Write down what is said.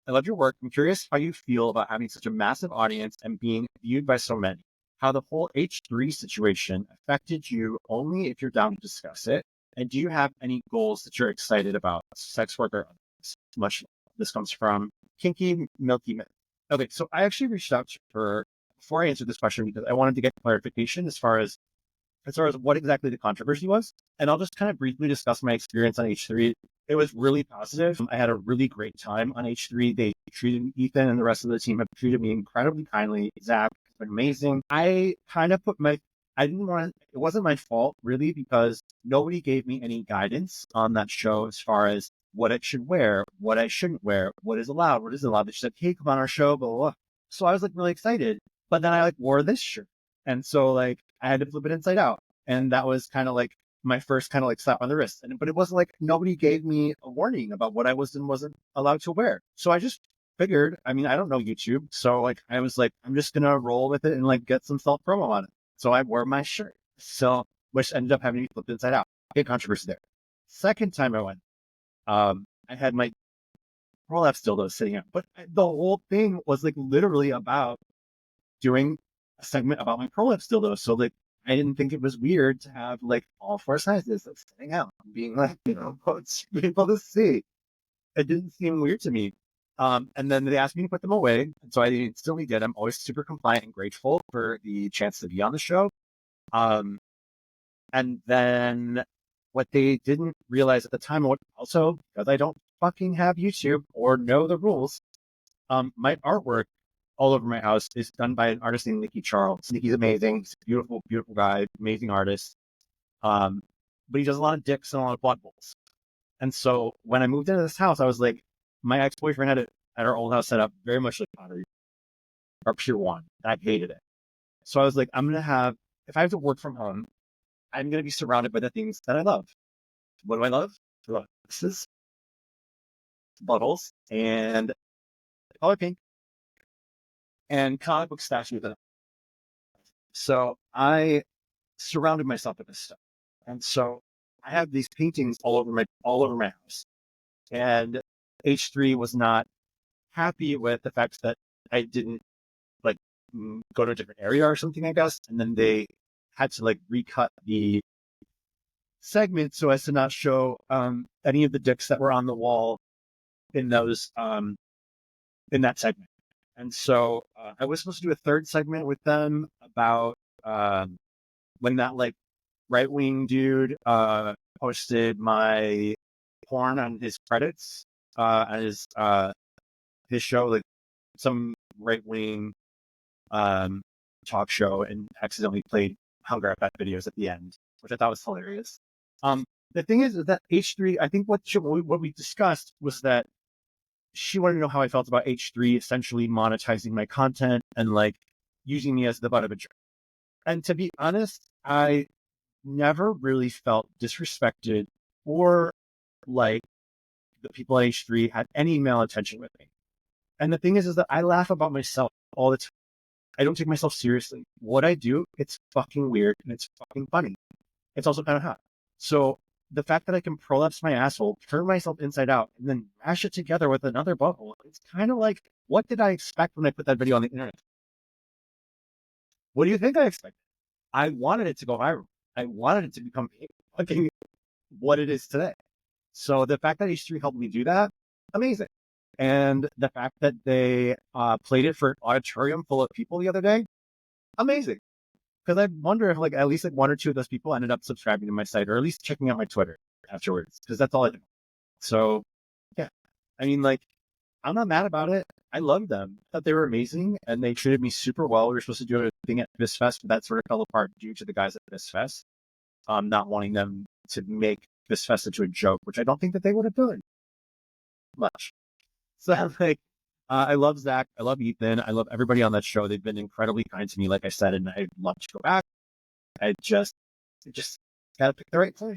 I love your work. I'm curious how you feel about having such a massive audience and being viewed by so many. How the whole H3 situation affected you only if you're down to discuss it. And do you have any goals that you're excited about? Sex work or others? Much this comes from Kinky Milky Myth. Okay, so I actually reached out to her before I answered this question because I wanted to get clarification as far as what exactly the controversy was. And I'll just kind of briefly discuss my experience on H3. It was really positive. I had a really great time on H3. They treated Ethan and the rest of the team have treated me incredibly kindly. Zach has been amazing. I kind of I didn't want to, it wasn't my fault really because nobody gave me any guidance on that show as far as what I should wear, what I shouldn't wear, what is allowed, what isn't allowed. They said, hey, come on our show, blah, blah, blah. So I was like really excited. But then I like wore this shirt. And so like I had to flip it inside out. And that was kind of like my first kind of like slap on the wrist. But it wasn't like nobody gave me a warning about what I was and wasn't allowed to wear. So I just figured, I mean, I don't know YouTube. So like I was like, I'm just gonna roll with it and like get some self promo on it. So I wore my shirt. So which ended up having to be flipped inside out. Big controversy there. Second time I went, I had my prolapse dildo sitting out. But the whole thing was like literally about doing a segment about my prolapse dildo. So like I didn't think it was weird to have like all four sizes of sitting out and being like, it's people to see. It didn't seem weird to me. And then they asked me to put them away. And so I instantly did. I'm always super compliant and grateful for the chance to be on the show. And then what they didn't realize at the time, also because I don't fucking have YouTube or know the rules, my artwork all over my house is done by an artist named Nikki Charles. Nikki's amazing. He's a beautiful, beautiful guy, amazing artist. But he does a lot of dicks and a lot of blood bowls. And so when I moved into this house, I was like, my ex-boyfriend had it at our old house set up very much like pottery or pure one. I hated it. So I was like, if I have to work from home, I'm going to be surrounded by the things that I love. What do I love? Glasses, buttholes, and color pink, and comic book statues. So I surrounded myself with this stuff. And so I have these paintings all over my house. And H3 was not happy with the fact that I didn't like go to a different area or something, I guess. And then they had to like recut the segment so as to not show any of the dicks that were on the wall in those in that segment. And so I was supposed to do a third segment with them about when that like right-wing dude posted my porn on his credits on his show, like some right-wing talk show, and accidentally played HungerFF videos at the end, which I thought was hilarious. The thing is that H3, I think what we discussed was that she wanted to know how I felt about H3 essentially monetizing my content and like using me as the butt of a joke. And to be honest, I never really felt disrespected or like the people at H3 had any malintention with me. And the thing is that I laugh about myself all the time. I don't take myself seriously. What I do, it's fucking weird and it's fucking funny. It's also kind of hot. So the fact that I can prolapse my asshole, turn myself inside out, and then mash it together with another butthole, it's kind of like, what did I expect when I put that video on the internet? What do you think I expected? I wanted it to go viral. I wanted it to become fucking what it is today. So the fact that H3 helped me do that, amazing. And the fact that they played it for an auditorium full of people the other day, amazing. Because I wonder if like at least like one or two of those people ended up subscribing to my site or at least checking out my Twitter afterwards, because that's all I do. So yeah, I mean, like, I'm not mad about it. I loved them. I thought they were amazing and they treated me super well. We were supposed to do a thing at this fest, but that sort of fell apart due to the guys at this fest not wanting them to make this fest into a joke, which I don't think that they would have done much. So like, I love Zach. I love Ethan. I love everybody on that show. They've been incredibly kind to me, like I said, and I'd love to go back. I just gotta pick the right time.